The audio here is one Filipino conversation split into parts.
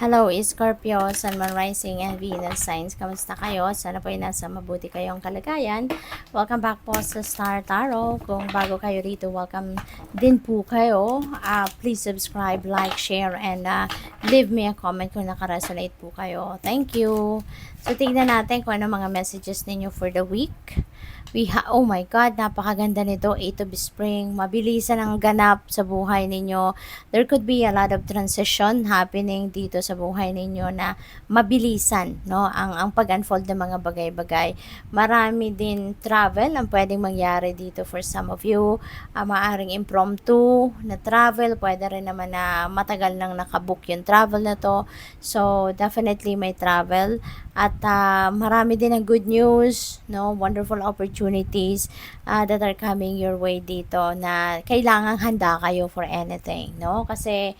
Hello, Scorpio, Sun, Moon, Rising, and Venus signs. Kamusta kayo? Sana po ay nasa mabuti kayong kalagayan. Welcome back po sa Star Tarot. Kung bago kayo rito, welcome din po kayo. Please subscribe, like, share, and leave me a comment kung nakaresonate po kayo. Thank you. So, tignan natin kung ano mga messages ninyo for the week. Oh my God, napakaganda nito. 8 of Spring. Mabilisan ang ganap sa buhay ninyo. There could be a lot of transition happening dito sa buhay ninyo na mabilisan, no? Ang pag-unfold ng mga bagay-bagay. Marami din travel ang pwedeng mangyari dito for some of you. Maaring impromptu na travel. Pwede rin naman na matagal nang nakabook yung travel na to. So, definitely may travel. At marami din ng good news, no? Wonderful opportunities that are coming your way dito na kailangang handa kayo for anything, no? Kasi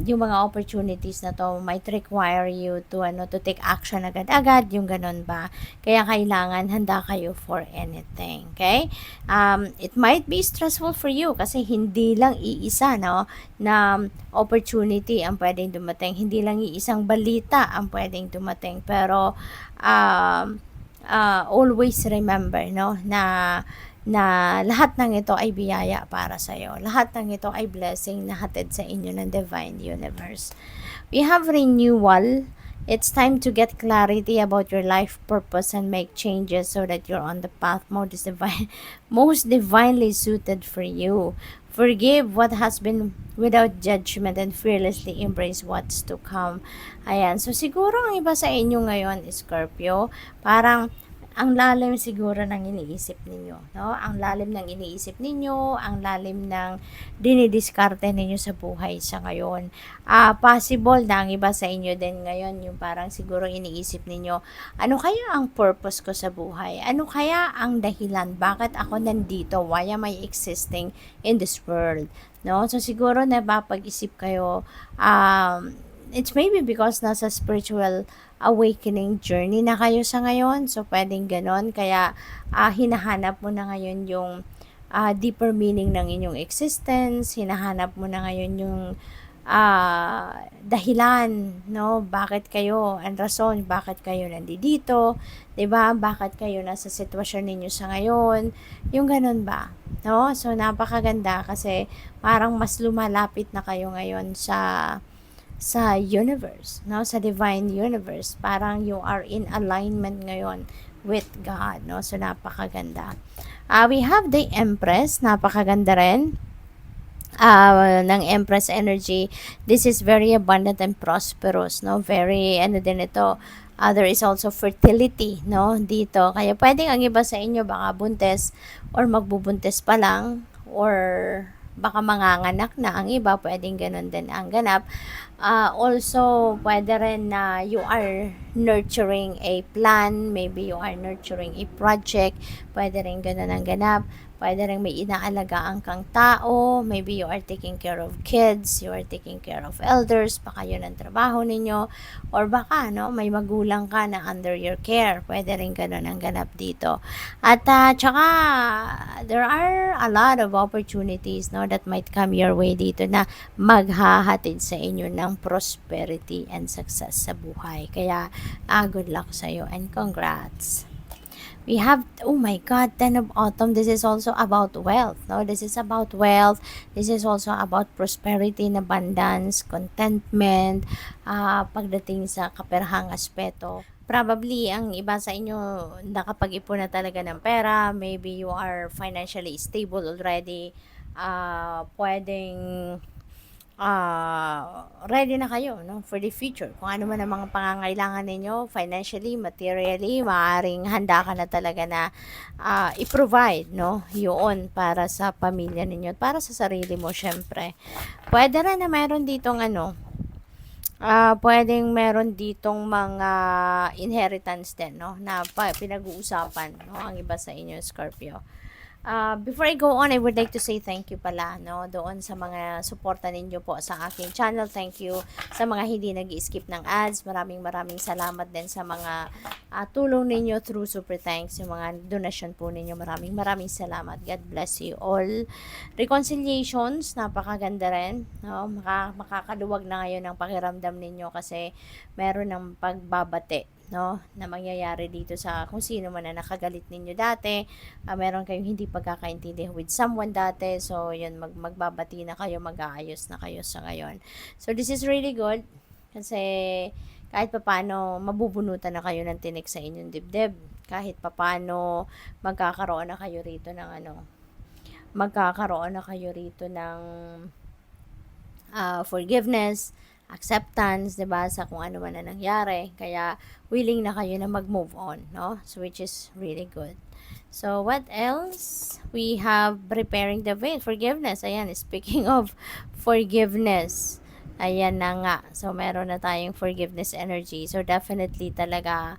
yung mga opportunities na to might require you to take action agad-agad, yung ganun ba. Kaya kailangan handa kayo for anything, okay? It might be stressful for you kasi hindi lang iisa, no, na opportunity ang pwedeng dumating. Hindi lang iisang balita ang pwedeng dumating. Pero always remember, no, na lahat ng ito ay biyaya para sa iyo. Lahat ng ito ay blessing na hatid sa inyo ng Divine Universe. We have renewal. It's time to get clarity about your life purpose and make changes so that you're on the path most divinely suited for you. Forgive what has been without judgment and fearlessly embrace what's to come. Ayan. So, siguro ang iba sa inyo ngayon, Scorpio, parang ang lalim siguro ng iniisip ninyo, no? Ang lalim ng iniisip ninyo, ang lalim ng dinidiskarte ninyo sa buhay sa ngayon. Possible na ang iba sa inyo din ngayon, yung parang siguro iniisip ninyo, ano kaya ang purpose ko sa buhay? Ano kaya ang dahilan? Bakit ako nandito? Why am I existing in this world? No? So siguro napapag-isip kayo, it's maybe because nasa spiritual awakening journey na kayo sa ngayon. So, pwedeng ganon. Kaya, hinahanap mo na ngayon yung deeper meaning ng inyong existence. Hinahanap mo na ngayon yung dahilan, no? Bakit kayo, ang rason, bakit kayo nandito, 'di ba? Bakit kayo nasa sitwasyon ninyo sa ngayon? Yung ganun ba? No? So, napakaganda kasi parang mas lumalapit na kayo ngayon sa universe, no? Sa divine universe. Parang you are in alignment ngayon with God, no? So, napakaganda. We have the Empress. Napakaganda rin. Ng Empress energy. This is very abundant and prosperous, no? Very, ano din ito, there is also fertility, no? Dito. Kaya pwedeng ang iba sa inyo baka buntes or magbubuntes pa lang or baka manganganak na ang iba, pwedeng ganun din ang ganap. Also, pwede rin na you are nurturing a plan, maybe you are nurturing a project, pwede rin ganun ang ganap. Pwede rin may inaalagaan kang tao, maybe you are taking care of kids, you are taking care of elders, baka yun ang trabaho ninyo, or baka, no, may magulang ka na under your care, pwede rin ganun ang ganap dito. At tsaka, there are a lot of opportunities, no, that might come your way dito na maghahatid sa inyo ng prosperity and success sa buhay. Kaya, good luck sa iyo and congrats. We have, oh my God, 10 of Autumn. This is also about wealth, no? This is about wealth. This is also about prosperity and abundance, contentment, pagdating sa kaperhang aspeto. Probably, ang iba sa inyo nakapag-ipon na talaga ng pera. Maybe you are financially stable already. Pwedeng ready na kayo, no, for the future. Kung ano man ang mga pangangailangan ninyo, financially, materially, maaaring handa ka na talaga na i-provide, no, yun para sa pamilya ninyo, para sa sarili mo, syempre. Pwede rin na meron ditong pwedeng meron ditong mga inheritance din, no, na pinag-uusapan, no, ang iba sa inyo, Scorpio. Before I go on, I would like to say thank you pala, no, doon sa mga suporta ninyo po sa aking channel. Thank you sa mga hindi nag-skip ng ads. Maraming salamat din sa mga tulong ninyo through Super Thanks, yung mga donation po ninyo. Maraming salamat. God bless you all. Reconciliations, napakaganda rin, no? Makakaluwag na ngayon ang pakiramdam ninyo kasi meron ng pagbabate, no, na mangyayari dito sa kung sino man na nakagalit ninyo dati. Meron kayong hindi pagkakaintindi with someone dati, so yun, magbabati na kayo, mag-aayos na kayo sa ngayon. So this is really good kasi kahit papano mabubunutan na kayo ng tinik sa inyong dibdib, kahit papano magkakaroon na kayo rito ng forgiveness, acceptance, 'di ba, sa kung ano man na nangyari. Kaya willing na kayo na mag-move on, no? So which is really good. So what else? We have preparing the way, forgiveness. Ayan, speaking of forgiveness. Ayan na nga. So meron na tayong forgiveness energy. So definitely talaga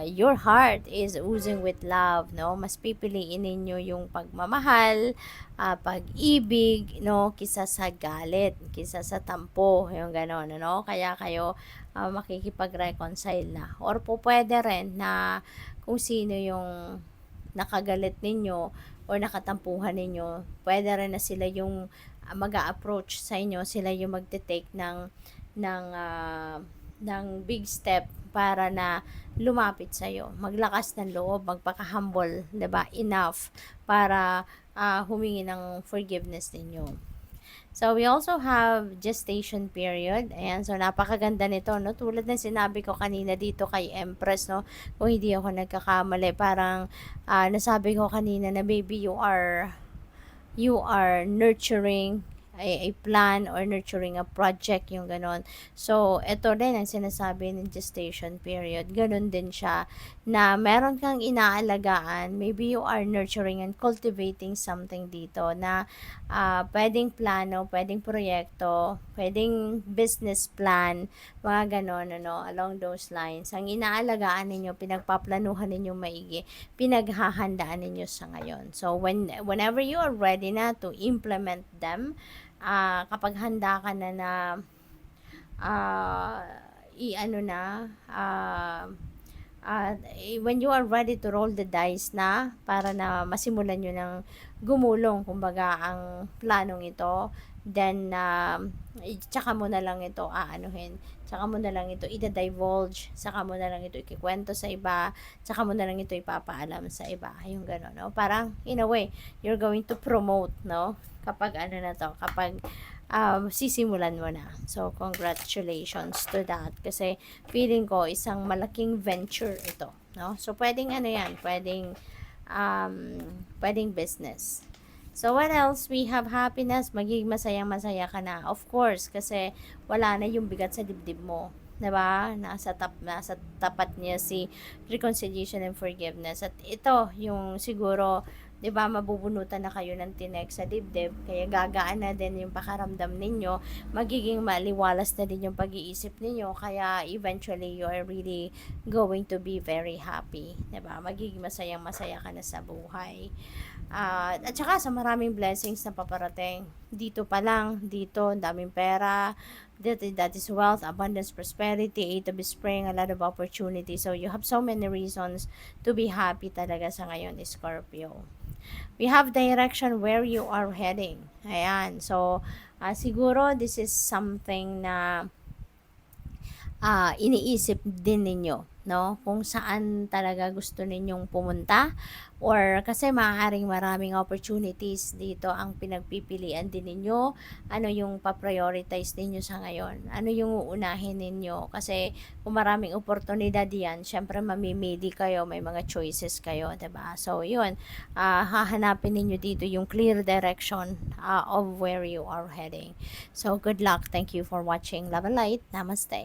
your heart is oozing with love, no? Mas pipiliin ninyo yung pagmamahal, pag-ibig, no, kisa sa galit, kisa sa tampo, yung gano'n, no? Kaya kayo makikipag-reconcile na. Or po pwede rin na kung sino yung nakagalit ninyo or nakatampuhan ninyo, pwede rin na sila yung mag-a-approach sa inyo, sila yung magte-take ng ng big step para na lumapit sa iyo, maglakas ng loob, magpaka-humble, 'di ba? Enough para humingi ng forgiveness ninyo. So, we also have gestation period. Ayan, so napakaganda nito, no? Tulad ng sinabi ko kanina dito kay Empress, no? Kung hindi ako nagkakamali, parang nasabi ko kanina na maybe you are nurturing a plan or nurturing a project, yung ganon. So, ito din ang sinasabi ng gestation period. Ganon din siya na meron kang inaalagaan. Maybe you are nurturing and cultivating something dito na pwedeng plano, pwedeng proyekto, pwedeng business plan, mga ganon, ano, along those lines. Ang inaalagaan ninyo, pinagpaplanuhan ninyo maigi, pinaghahandaan ninyo sa ngayon. So, whenever you are ready na to implement them, kapag handa ka na na when you are ready to roll the dice na para na masimulan nyo ng gumulong kumbaga ang planong ito, then tsaka mo na lang ito tsaka mo na lang ito ida-divulge, tsaka mo na lang ito ikikwento sa iba, tsaka mo na lang ito ipapaalam sa iba, yung gano'n, no? Parang in a way you're going to promote, no, kapag kapag sisimulan mo na. So congratulations to that kasi feeling ko isang malaking venture ito, no? So pwedeng pwedeng business. So what else? We have happiness, magiging masayang-masaya ka na. Of course, kasi wala na yung bigat sa dibdib mo. 'Di ba? Nasa tapat niya si reconciliation and forgiveness. At ito yung siguro, 'di ba, mabubunutan na kayo ng tinek sa dibdib, kaya gagaan na din yung pakaramdam ninyo, magiging maliwalas na din yung pag-iisip ninyo, kaya eventually you are really going to be very happy, 'di ba? Magiging masayang-masaya ka na sa buhay. At saka sa maraming blessings na paparating. Dito pa lang, dito, daming pera, that is wealth, abundance, prosperity, 8 of spring, a lot of opportunity. So, you have so many reasons to be happy talaga sa ngayon, Scorpio. We have direction where you are heading. Ayan. So, siguro this is something na iniisip din ninyo, no? Kung saan talaga gusto ninyong pumunta, or kasi maaaring maraming opportunities dito ang pinagpipilian din ninyo. Ano yung pa-prioritize ninyo sa ngayon? Ano yung uunahin ninyo? Kasi kung maraming oportunidad yan, syempre mamimili kayo, may mga choices kayo, 'di ba? So, yun, hahanapin ninyo dito yung clear direction of where you are heading. So, good luck. Thank you for watching. Love and light. Namaste.